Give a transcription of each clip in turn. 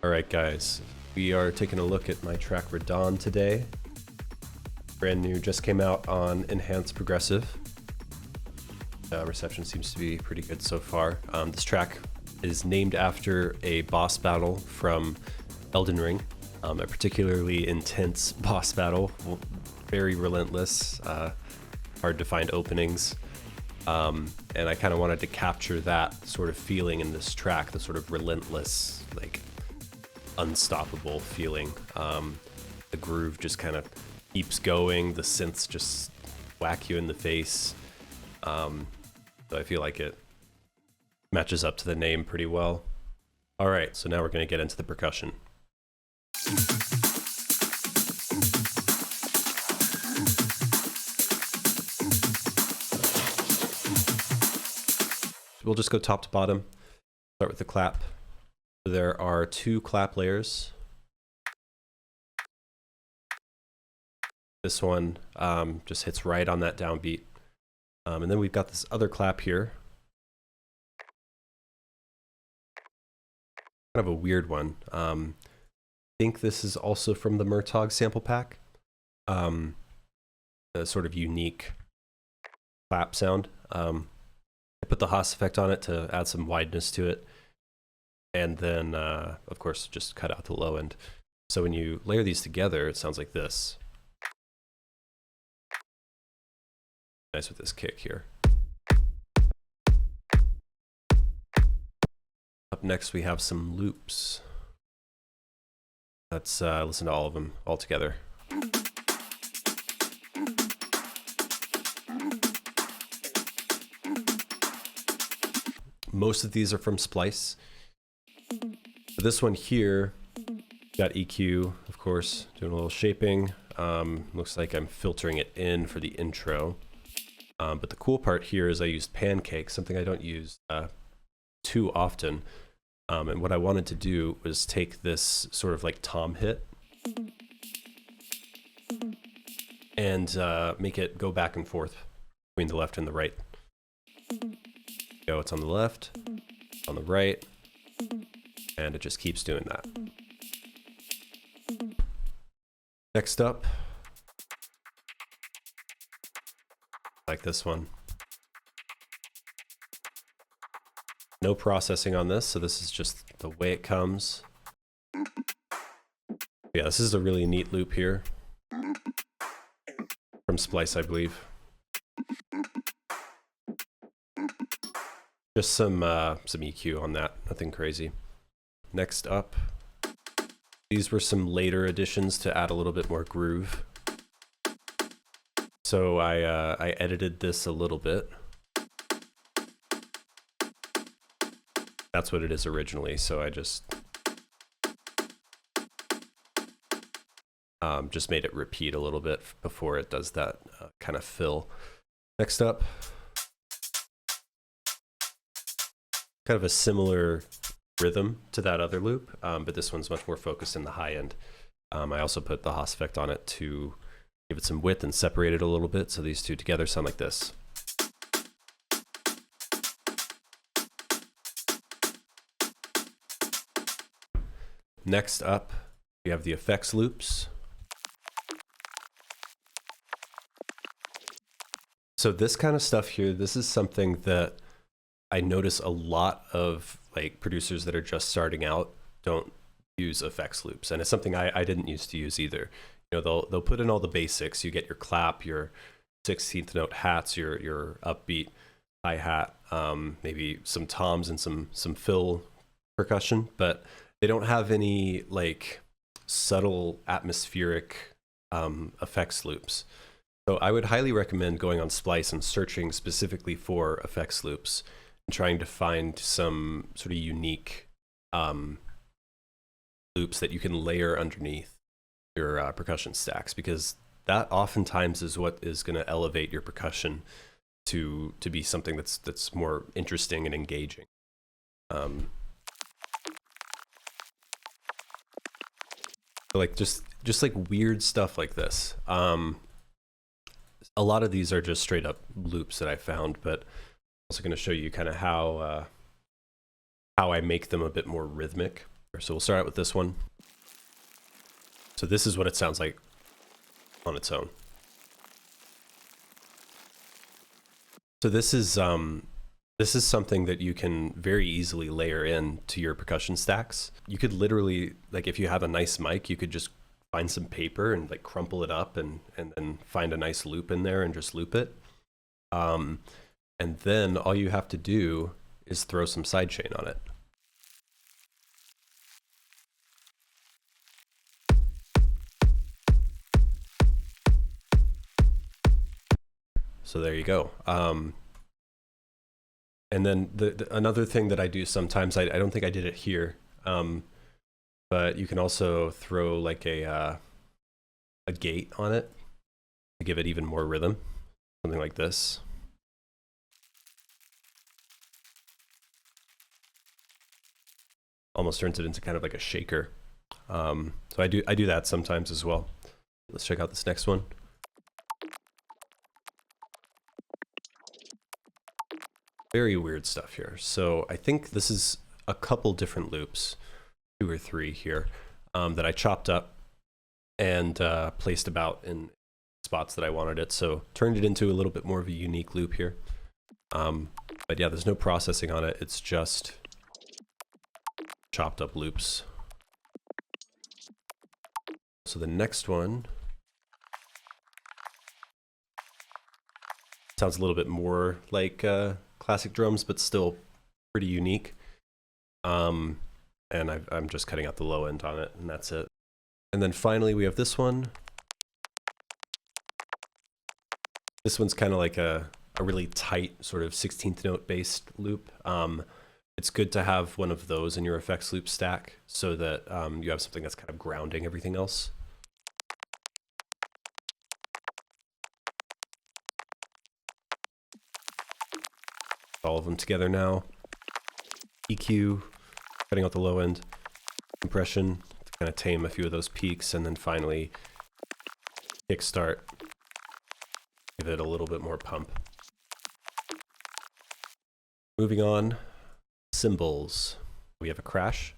Alright guys, we are taking a look at my track Radahn today. Brand new, just came out on Enhanced Progressive. Reception seems to be pretty good so far. This track is named after a boss battle from Elden Ring. A particularly intense boss battle, very relentless, hard to find openings. And I kind of wanted to capture that sort of feeling in this track, the sort of relentless, like, unstoppable feeling. The groove just kind of keeps going, the synths just whack you in the face. So I feel like it matches up to the name pretty well. All right, so now we're going to get into the percussion. We'll just go top to bottom. Start with the clap. There are 2 clap layers. This one just hits right on that downbeat. And then we've got this other clap here. Kind of a weird one. I think this is also from the Murtaugh sample pack. A sort of unique clap sound. I put the Haus effect on it to add some wideness to it. And then, of course, just cut out the low end. So when you layer these together, it sounds like this. Nice with this kick here. Up next, we have some loops. Let's listen to all of them all together. Most of these are from Splice. This one here, got EQ, of course, doing a little shaping. Looks like I'm filtering it in for the intro. But the cool part here is I used Pancake, something I don't use too often. And what I wanted to do was take this sort of like tom hit and make it go back and forth between the left and the right. It's on the left, on the right, and it just keeps doing that. Next up, like this one. No processing on this, so this is just the way it comes. Yeah, this is a really neat loop here. From Splice, I believe. Just some EQ on that, nothing crazy. Next up, these were some later additions to add a little bit more groove. So I edited this a little bit. That's what it is originally, so I just made it repeat a little bit before it does that kind of fill. Next up, kind of a similar rhythm to that other loop, but this one's much more focused in the high end. I also put the Haus effect on it to give it some width and separate it a little bit, so these two together sound like this. Next up, we have the effects loops. So this kind of stuff here, this is something that I notice a lot of like producers that are just starting out don't use effects loops, and it's something I didn't used to use either. You know, they'll put in all the basics. You get your clap, your 16th note hats, your upbeat hi-hat, maybe some toms and some fill percussion, but they don't have any like subtle atmospheric effects loops. So I would highly recommend going on Splice and searching specifically for effects loops and trying to find some sort of unique loops that you can layer underneath your percussion stacks, because that oftentimes is what is going to elevate your percussion to be something that's more interesting and engaging. Like just like weird stuff like this. A lot of these are just straight up loops that I found, but I'm also going to show you kind of how I make them a bit more rhythmic So we'll start out with this one. So this is what it sounds like on its own. So this is something that you can very easily layer in to your percussion stacks. You could literally, like if you have a nice mic, you could just find some paper and like crumple it up and then find a nice loop in there and just loop it. And then all you have to do is throw some sidechain on it. So there you go. And then another thing that I do sometimes, I don't think I did it here, but you can also throw like a gate on it to give it even more rhythm, something like this. Almost turns it into kind of like a shaker. So I do that sometimes as well. Let's check out this next one. Very weird stuff here. So I think this is a couple different loops, 2 or 3 here, that I chopped up and placed about in spots that I wanted it. So turned it into a little bit more of a unique loop here. But yeah, there's no processing on it. It's just chopped up loops. So the next one sounds a little bit more like classic drums, but still pretty unique. And I'm just cutting out the low end on it, and that's it. And then finally we have this one. This one's kind of like a really tight sort of 16th note based loop. It's good to have one of those in your effects loop stack so that you have something that's kind of grounding everything else. All of them together now. EQ, cutting out the low end. Compression to kind of tame a few of those peaks, and then finally kickstart. Give it a little bit more pump. Moving on, cymbals. We have a crash.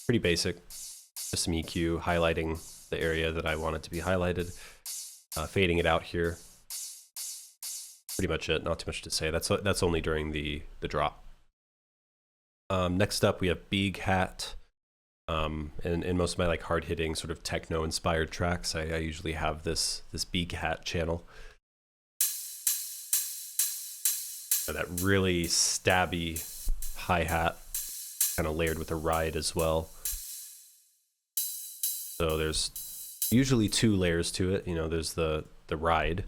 Pretty basic. Just some EQ, highlighting the area that I want it to be highlighted. Fading it out here. Pretty much it, not too much to say. That's only during the drop. Next up, we have Big Hat. And in most of my like hard-hitting sort of techno-inspired tracks, I usually have this Big Hat channel. So that really stabby hi-hat, kind of layered with a ride as well. So there's usually 2 layers to it. You know, there's the ride.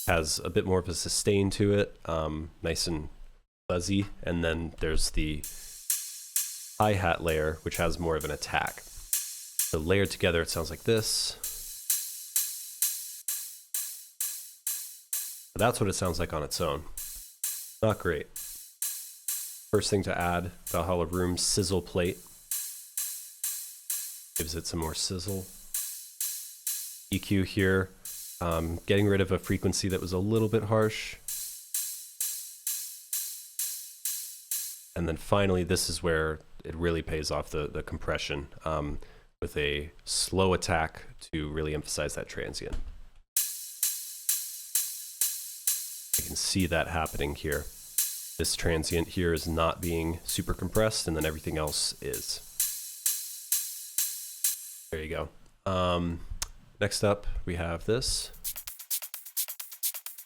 Has a bit more of a sustain to it, nice and fuzzy, and then there's the hi-hat layer, which has more of an attack. So layered together, it sounds like this. That's what it sounds like on its own. Not great. First thing to add, Valhalla Room sizzle plate. Gives it some more sizzle. EQ here. Getting rid of a frequency that was a little bit harsh. And then finally, this is where it really pays off the compression with a slow attack to really emphasize that transient. You can see that happening here. This transient here is not being super compressed, and then everything else is. There you go. Next up, we have this.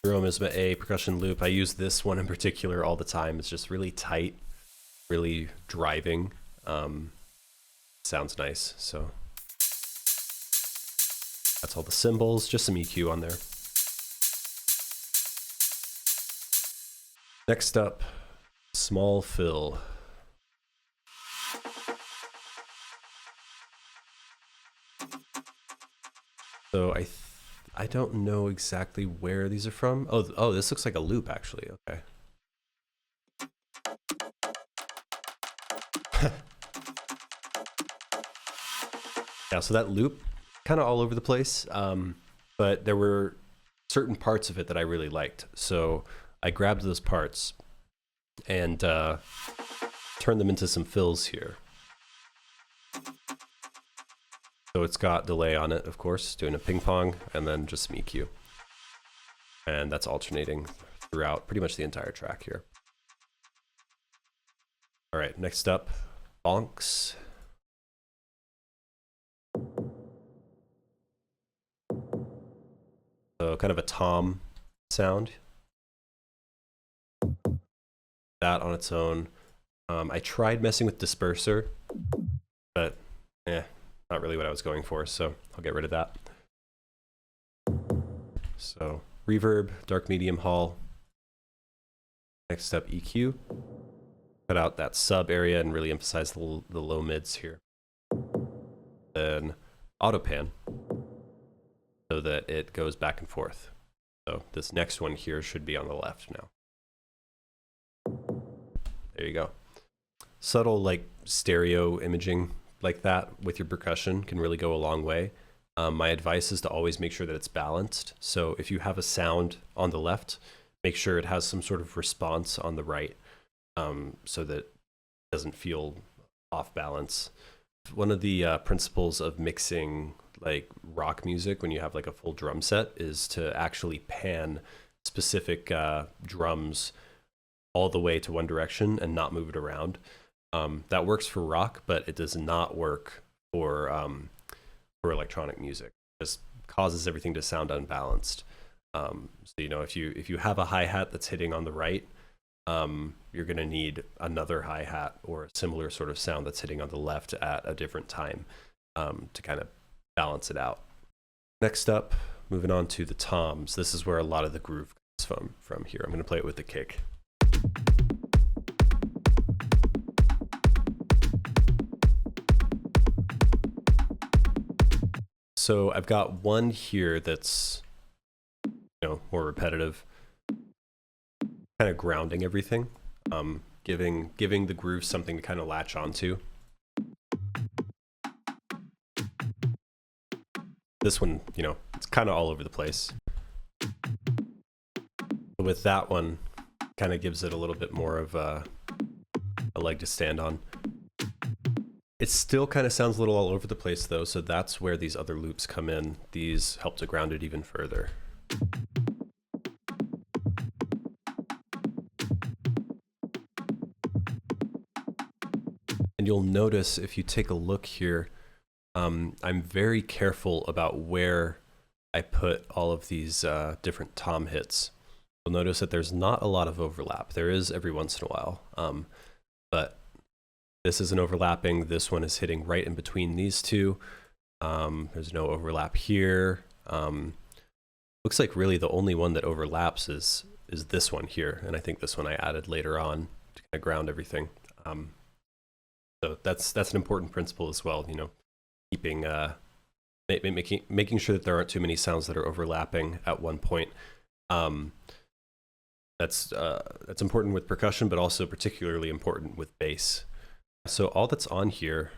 Romisma A percussion loop. I use this one in particular all the time. It's just really tight, really driving. Sounds nice. So that's all the cymbals, just some EQ on there. Next up, small fill. So I don't know exactly where these are from. Oh, this looks like a loop actually. Okay. Yeah, so that loop kind of all over the place, but there were certain parts of it that I really liked. So I grabbed those parts and turn them into some fills here. So it's got delay on it, of course, doing a ping pong, and then just some EQ. And that's alternating throughout pretty much the entire track here. All right, next up, bonks. So kind of a tom sound. That on its own. I tried messing with disperser, but not really what I was going for, so I'll get rid of that. So reverb, dark medium hall. Next up, EQ. Cut out that sub area and really emphasize the low mids here. Then auto pan, so that it goes back and forth. So this next one here should be on the left now. There you go. Subtle like stereo imaging like that with your percussion can really go a long way. My advice is to always make sure that it's balanced. So if you have a sound on the left, make sure it has some sort of response on the right, so that it doesn't feel off balance. One of the principles of mixing like rock music when you have like a full drum set is to actually pan specific drums all the way to one direction and not move it around. That works for rock, but it does not work for electronic music. It just causes everything to sound unbalanced. So you know, if you have a hi-hat that's hitting on the right, you're going to need another hi-hat or a similar sort of sound that's hitting on the left at a different time, to kind of balance it out. Next up, moving on to the toms. This is where a lot of the groove comes from here. I'm going to play it with the kick. So I've got one here that's, you know, more repetitive, kind of grounding everything, giving the groove something to kind of latch onto. This one, you know, it's kind of all over the place. But with that one, kind of gives it a little bit more of a leg to stand on. It still kind of sounds a little all over the place though, so that's where these other loops come in. These help to ground it even further. And you'll notice if you take a look here, I'm very careful about where I put all of these different tom hits. You'll notice that there's not a lot of overlap. There is every once in a while, but this isn't overlapping. This one is hitting right in between these two. There's no overlap here. Looks like really the only one that overlaps is this one here, and I think this one I added later on to kind of ground everything. So that's an important principle as well. You know, keeping making sure that there aren't too many sounds that are overlapping at one point. That's important with percussion, but also particularly important with bass. So all that's on here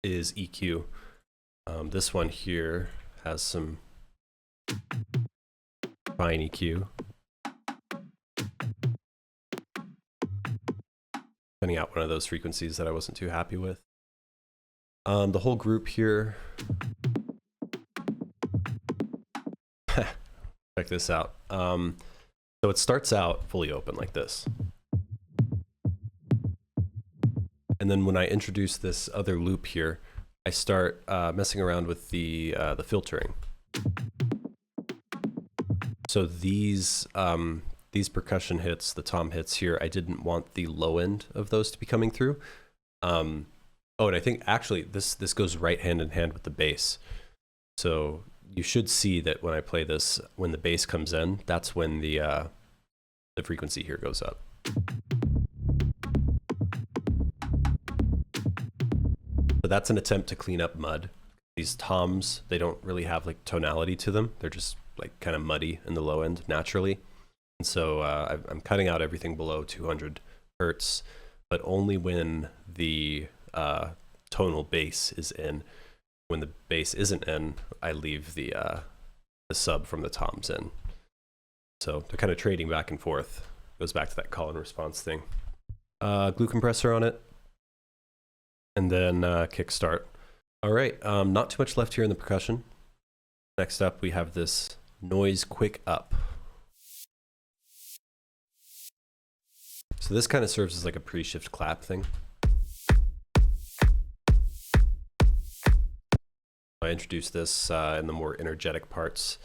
is EQ. This one here has some fine EQ. Cutting out one of those frequencies that I wasn't too happy with. The whole group here. Check this out. So it starts out fully open like this. And then when I introduce this other loop here, I start messing around with the filtering. So these percussion hits, the tom hits here, I didn't want the low end of those to be coming through. Oh, and I think actually this goes right hand in hand with the bass. So you should see that when I play this, when the bass comes in, that's when the frequency here goes up. So that's an attempt to clean up mud. These toms, they don't really have like tonality to them. They're just like kind of muddy in the low end naturally. And so I'm cutting out everything below 200 hertz, but only when the tonal bass is in. When the bass isn't in, I leave the sub from the toms in. So they're kind of trading back and forth Goes back to that call and response thing. Glue compressor on it, and then kickstart. All right, not too much left here in the percussion. Next up, we have this noise quick up. So this kind of serves as like a pre-shift clap thing. I introduced this in the more energetic parts.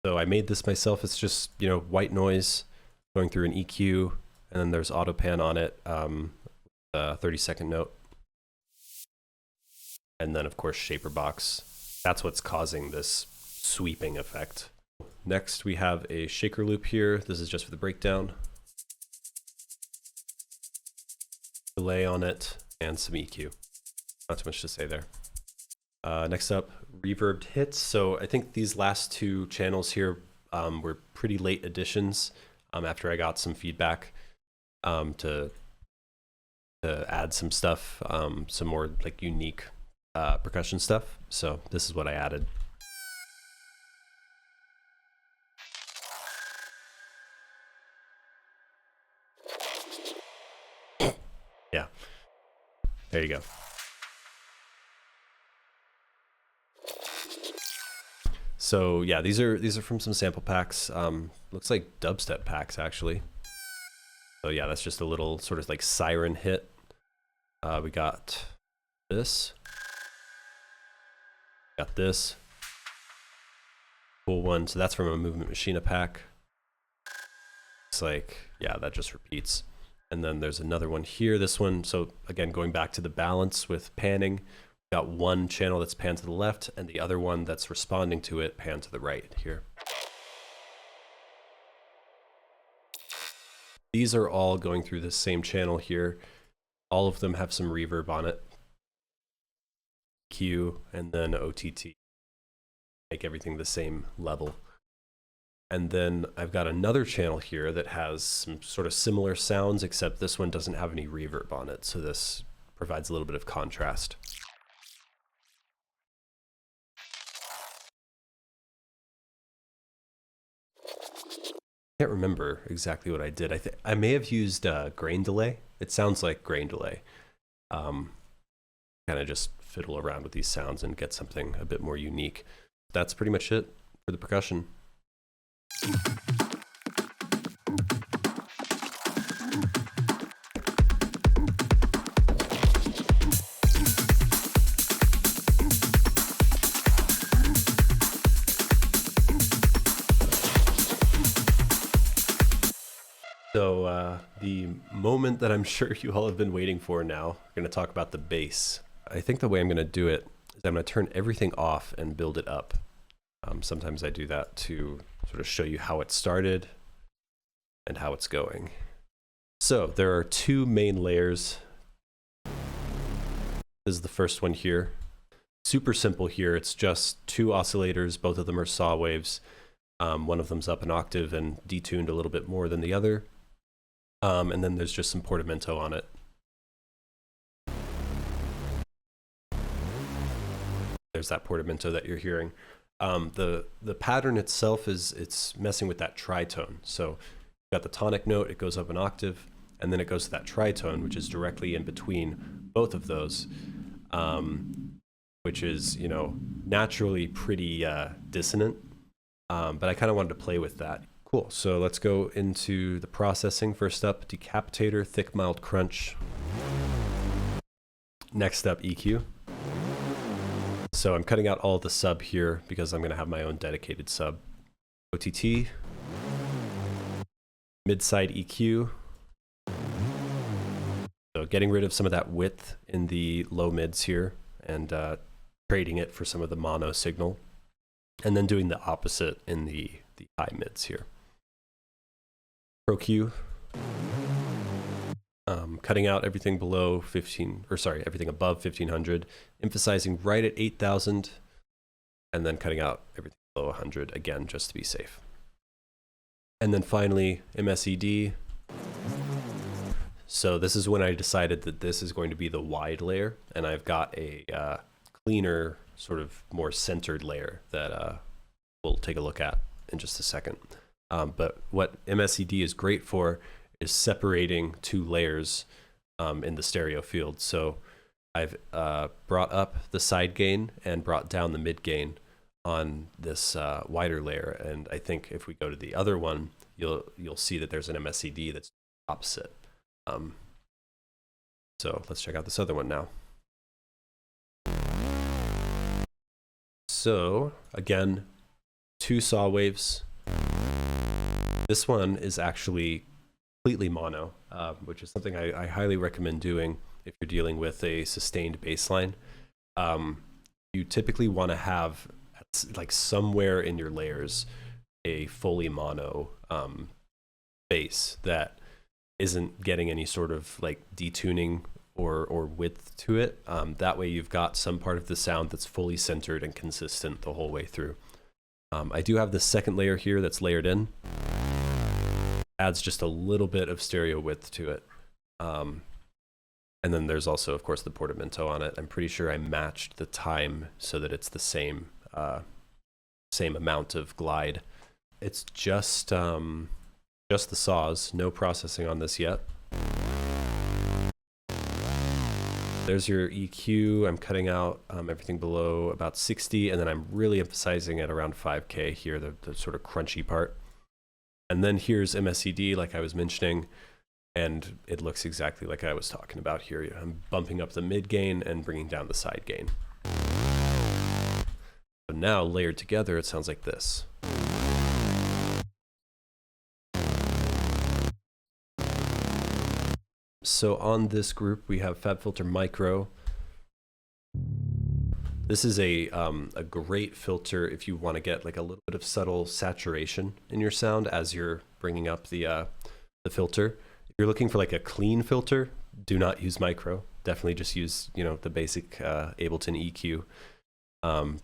So I made this myself. It's just, you know, white noise going through an EQ, and then there's auto pan on it, 30-second note. And then of course shaper box. That's what's causing this sweeping effect. Next we have a shaker loop here. This is just for the breakdown. Delay on it and some EQ. Not too much to say there. Next up, reverbed hits. So I think these last two channels here were pretty late additions after I got some feedback to add some stuff, some more like unique percussion stuff. So this is what I added. Yeah, there you go. So yeah, these are from some sample packs. Looks like dubstep packs actually. So yeah, that's just a little sort of like siren hit. We got this. Got this. Cool one. So that's from a Movement Machina pack. It's like, yeah, that just repeats. And then there's another one here. This one, so again, going back to the balance with panning. Got one channel that's panned to the left and the other one that's responding to it panned to the right here. These are all going through the same channel here. All of them have some reverb on it. Q and then OTT. Make everything the same level. And then I've got another channel here that has some sort of similar sounds, except this one doesn't have any reverb on it. So this provides a little bit of contrast. I can't remember exactly what I did. I may have used grain delay. It sounds like grain delay. Kind of just fiddle around with these sounds and get something a bit more unique. That's pretty much it for the percussion. So the moment that I'm sure you all have been waiting for now, we're going to talk about the bass. I think the way I'm going to do it is I'm going to turn everything off and build it up. Sometimes I do that to sort of show you how it started and how it's going. So there are two main layers. This is the first one here. Super simple here. It's just two oscillators. Both of them are saw waves. One of them's up an octave and detuned a little bit more than the other. And then there's just some portamento on it. There's that portamento that you're hearing. The pattern itself it's messing with that tritone. So you've got the tonic note, it goes up an octave, and then it goes to that tritone, which is directly in between both of those, which is, you know, naturally pretty dissonant. But I kind of wanted to play with that. Cool, so let's go into the processing. First up, decapitator, thick, mild crunch. Next up, EQ. So I'm cutting out all the sub here because I'm going to have my own dedicated sub. OTT. Mid-side EQ. So getting rid of some of that width in the low mids here and trading it for some of the mono signal. And then doing the opposite in the high mids here. Pro Q. Cutting out everything below 15, or sorry, everything above 1500, emphasizing right at 8000, and then cutting out everything below 100 again, just to be safe. And then finally, MSED. So this is when I decided that this is going to be the wide layer, and I've got a cleaner, sort of more centered layer that we'll take a look at in just a second. But what MSED is great for is separating two layers in the stereo field. So I've brought up the side gain and brought down the mid gain on this wider layer. And I think if we go to the other one, you'll see that there's an MSED that's opposite. So let's check out this other one now. So again, 2 saw waves. This one is actually completely mono, which is something I highly recommend doing if you're dealing with a sustained bass line. You typically want to have, like, somewhere in your layers, a fully mono bass that isn't getting any sort of like detuning or width to it. That way you've got some part of the sound that's fully centered and consistent the whole way through. I do have the second layer here that's layered in. Adds just a little bit of stereo width to it. And then there's also, of course, the portamento on it. I'm pretty sure I matched the time so that it's the same amount of glide. It's just the saws, no processing on this yet. There's your EQ. I'm cutting out everything below about 60, and then I'm really emphasizing at around 5K here, the sort of crunchy part. And then here's MSED, like I was mentioning, and it looks exactly like I was talking about here. I'm bumping up the mid gain and bringing down the side gain. So now, layered together, it sounds like this. So on this group, we have FabFilter Micro. This is a great filter if you want to get like a little bit of subtle saturation in your sound as you're bringing up the filter. If you're looking for like a clean filter, do not use Micro. Definitely just use, you know, the basic Ableton EQ.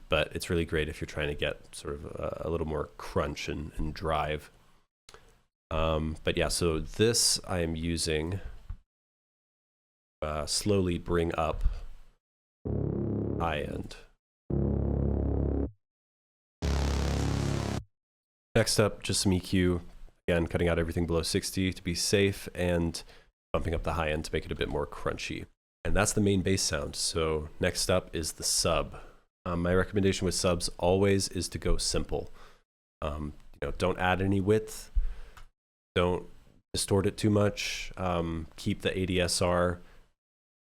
But it's really great if you're trying to get sort of a little more crunch and drive. But yeah, so this I am using. Slowly bring up high end. Next up, just some EQ. Again, cutting out everything below 60 to be safe and bumping up the high end to make it a bit more crunchy. And that's the main bass sound. So next up is the sub. My recommendation with subs always is to go simple. You know, don't add any width. Don't distort it too much. Keep the ADSR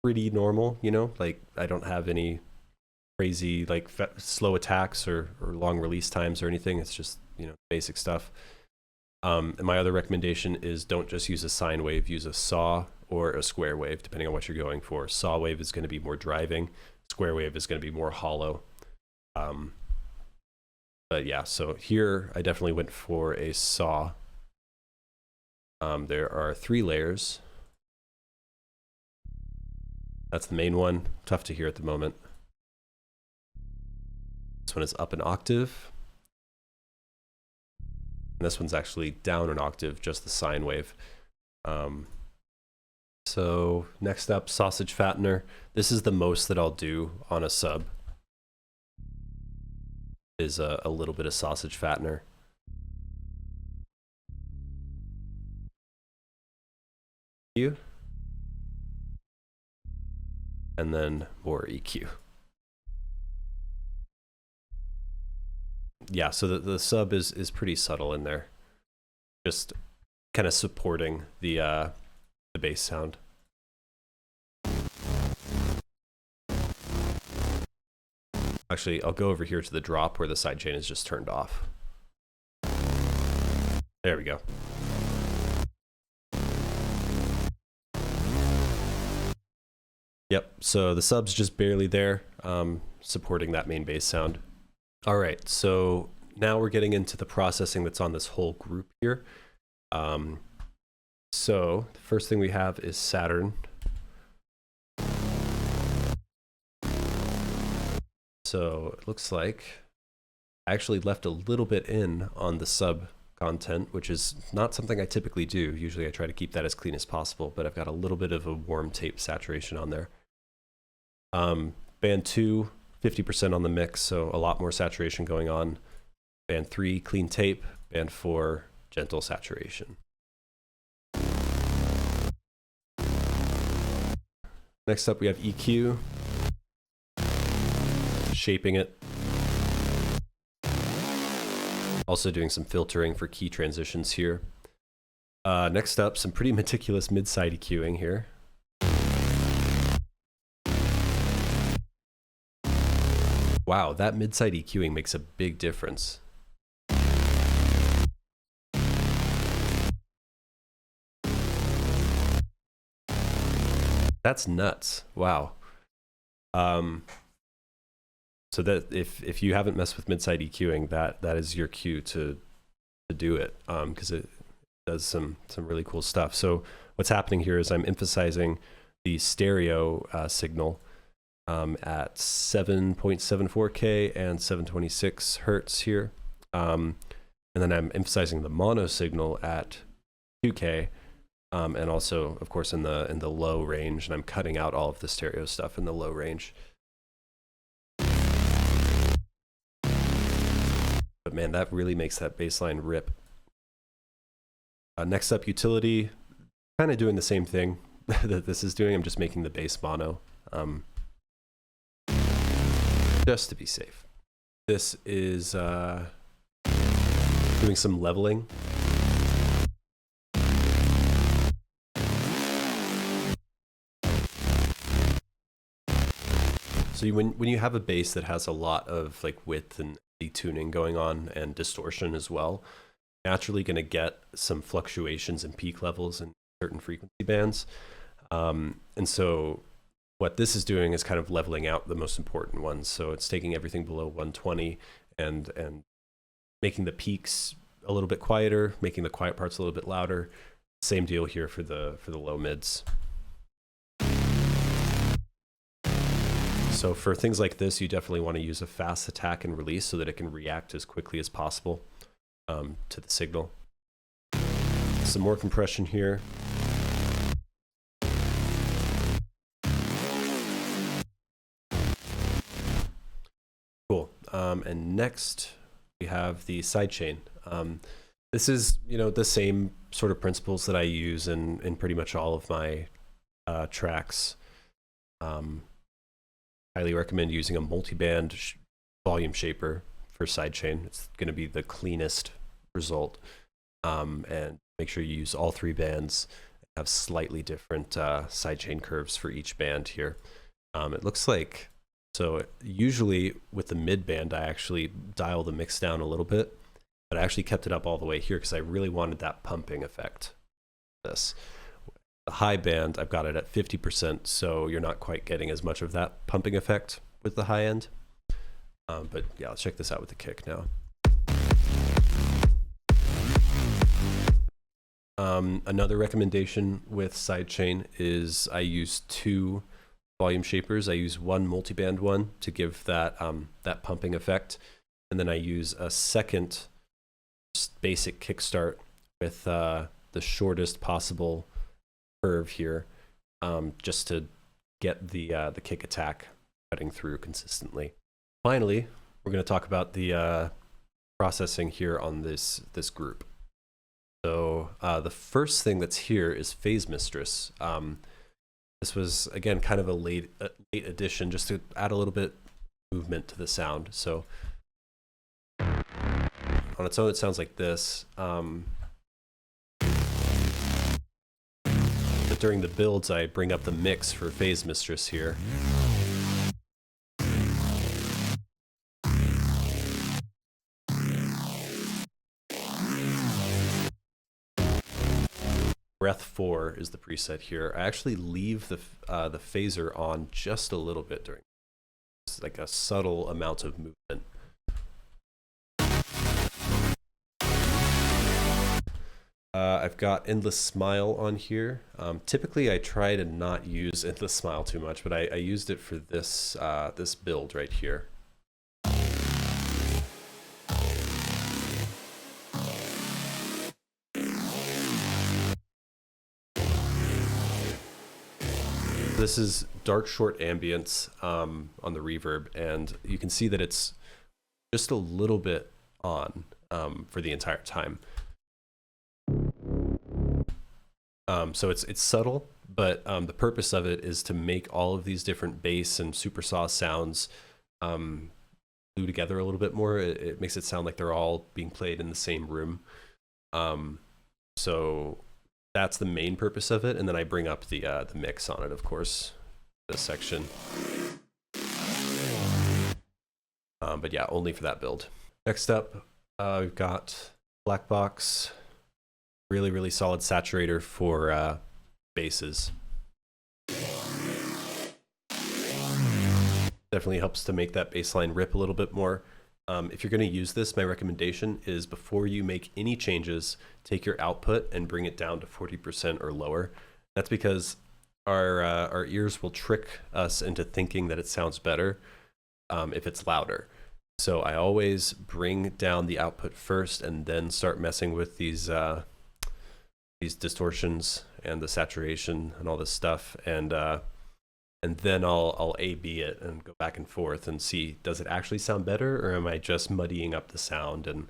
pretty normal, you know, like I don't have any crazy like slow attacks or long release times or anything. It's just, you know, basic stuff. And my other recommendation is don't just use a sine wave, use a saw or a square wave, depending on what you're going for. Saw wave is going to be more driving. Square wave is going to be more hollow. But yeah, so here I definitely went for a saw. There are 3 layers. That's the main one. Tough to hear at the moment. This one is up an octave. And this one's actually down an octave, just the sine wave. So next up, sausage fattener. This is the most that I'll do on a sub. Is a little bit of sausage fattener. EQ. And then more EQ. Yeah, so the sub is pretty subtle in there. Just kind of supporting the bass sound. Actually, I'll go over here to the drop where the sidechain is just turned off. There we go. Yep, so the sub's just barely there, supporting that main bass sound. All right, so now we're getting into the processing that's on this whole group here. So the first thing we have is Saturn. So it looks like I actually left a little bit in on the sub content, which is not something I typically do. Usually I try to keep that as clean as possible, but I've got a little bit of a warm tape saturation on there. Band 2, 50% on the mix, so a lot more saturation going on. Band 3, clean tape. Band 4, gentle saturation. Next up, we have EQ, shaping it. Also doing some filtering for key transitions here. Next up, some pretty meticulous mid-side EQing here. Wow, that mid-side EQing makes a big difference. That's nuts. Wow. So that if you haven't messed with mid-side EQing, that is your cue to do it, because it does some really cool stuff. So what's happening here is I'm emphasizing the stereo signal at 7.74K and 726 hertz here, and then I'm emphasizing the mono signal at 2K. And also, of course, in the low range, and I'm cutting out all of the stereo stuff in the low range. But man, that really makes that bass line rip. Next up, utility, kind of doing the same thing that this is doing. I'm just making the bass mono, just to be safe. This is doing some leveling. So when you have a bass that has a lot of like width and detuning going on and distortion as well, naturally going to get some fluctuations in peak levels in certain frequency bands. And so what this is doing is kind of leveling out the most important ones. So it's taking everything below 120 and making the peaks a little bit quieter, making the quiet parts a little bit louder. Same deal here for the low mids. So for things like this, you definitely want to use a fast attack and release so that it can react as quickly as possible to the signal. Some more compression here. Cool. And next we have the sidechain. This is, the same sort of principles that I use in pretty much all of my tracks. Highly recommend using a multi-band volume shaper for sidechain. It's going to be the cleanest result. And make sure you use all three bands, have slightly different sidechain curves for each band here. It looks like, so usually with the mid band, I actually dial the mix down a little bit, but I actually kept it up all the way here because I really wanted that pumping effect. The high band, I've got it at 50%, so you're not quite getting as much of that pumping effect with the high end. But yeah, let's check this out with the kick now. Another recommendation with sidechain is I use two volume shapers. I use one multiband one to give that that pumping effect, and then I use a second basic kickstart with the shortest possible curve here, just to get the kick attack cutting through consistently. Finally, we're going to talk about the processing here on this group. So the first thing that's here is Phase Mistress. This was, again, kind of a late addition just to add a little bit movement to the sound. So on its own, it sounds like this. But during the builds, I bring up the mix for Phase Mistress here. Breath 4 is the preset here. I actually leave the phaser on just a little bit during. It's like a subtle amount of movement. I've got Endless Smile on here. Typically, I try to not use Endless Smile too much, but I used it for this this build right here. This is dark short ambience on the reverb, and you can see that it's just a little bit on for the entire time. So it's subtle, but the purpose of it is to make all of these different bass and supersaw sounds glue together a little bit more. It makes it sound like they're all being played in the same room. So that's the main purpose of it, and then I bring up the mix on it, of course, this section. But yeah, only for that build. Next up, we've got Black Box, really, really solid saturator for basses. Definitely helps to make that bass line rip a little bit more. If you're going to use this, my recommendation is before you make any changes, take your output and bring it down to 40% or lower. That's because our ears will trick us into thinking that it sounds better if it's louder. So I always bring down the output first and then start messing with these distortions and the saturation and all this stuff, and then I'll A/B it and go back and forth and see, does it actually sound better, or am I just muddying up the sound and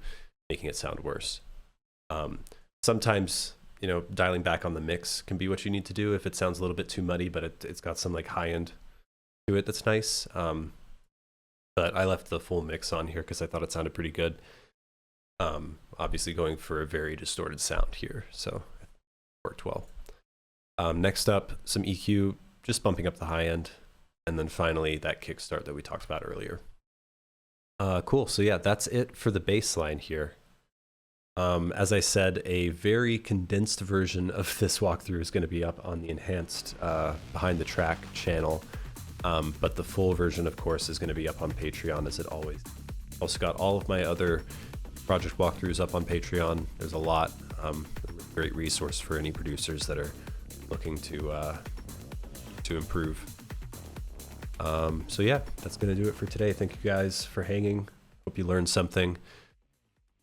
making it sound worse? Sometimes, you know, dialing back on the mix can be what you need to do if it sounds a little bit too muddy, but it's got some like high end to it that's nice. But I left the full mix on here because I thought it sounded pretty good. Obviously going for a very distorted sound here, so it worked well. Next up, some EQ, just bumping up the high end, and then finally that kickstart that we talked about earlier. Cool, so yeah, that's it for the bass line here. As I said, a very condensed version of this walkthrough is going to be up on the enhanced behind the track channel. But the full version, of course, is going to be up on Patreon, as it always. Also got all of my other project walkthroughs up on Patreon. There's a lot. A great resource for any producers that are looking to improve. So yeah, that's going to do it for today. Thank you guys for hanging. Hope you learned something.